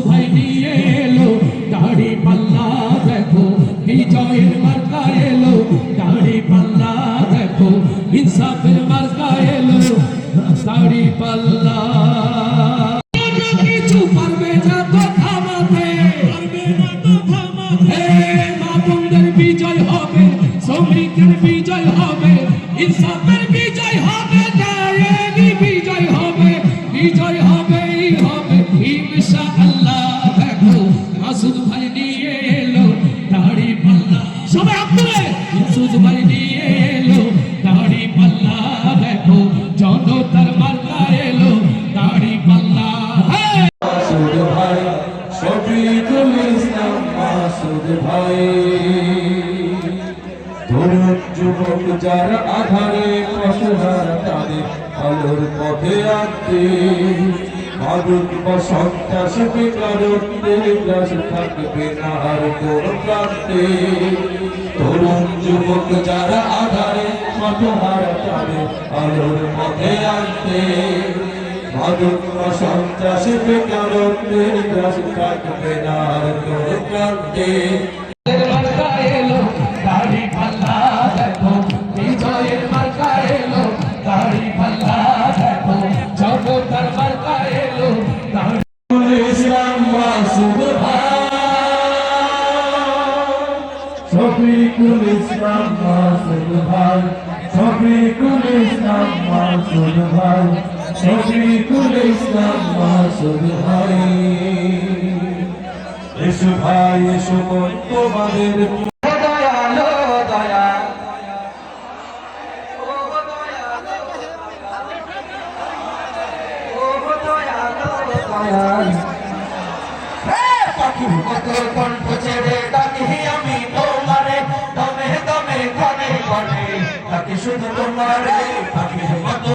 ভাই নিয়ে এলো দাড়ি পাল্লা দেখো বিজয়ের মার্কা এলো দাড়ি পাল্লা দেখো ইনসাফের মার্কা এলো দাড়ি পাল্লা কিছু পারবে না তো থামাতে মা বোনদের বিজয় হবে শ্রমিকের বিজয় হবে ইনসাফের বিজয় হবে ন্যায়েরই বিজয় হবে বিজয় হবেই হবে ইনশাআল্লাহ দেখো মাসুদ ভাই নিয়ে এলো দাড়ি পাল্লা সবাই আপনারা মাসুদ ভাই নিয়ে এলো দাড়ি পাল্লা দেখো জনতার মার্কা এলো দাড়ি পাল্লা মাসুদ ভাই শফিকুল ইসলাম মাসুদ ভাই তরুণ যুবক যারা আধারে পথহার তাদের আলোর পথে আনতে মাদক বা সন্ত্রাস বেকারত্বে গ্রাস থাকবে না আর কোন প্রান্তে তরুণ যুবক যারা আধারে পথহার তাদের আলোর পথে আনতে মাদক বা সন্ত্রাস বেকারত্বে গ্রাস থাকবে না আর কোন প্রান্তে মার্কা এলো দাড়ি পাল্লা দেখো বিজয়ের মার্কা এলো দাড়ি পাল্লা দেখো জনতার মার্কা এলো শফিকুল ইসলাম মাসুদ ভাই শফিকুল ইসলাম মাসুদ ভাই শফিকুল ইসলাম মাসুদ ভাই শফিকুল ইসলাম মাসুদ ভাই এসো ভাই এসো তোমাদের দয়ালো দয়া পাখির মতো কণ্ঠ ছেড়ে ডাকি আমি তোমারে দমে দমে ক্ষণে ক্ষণে ডাকি শুধু তোমারে পাখির মতো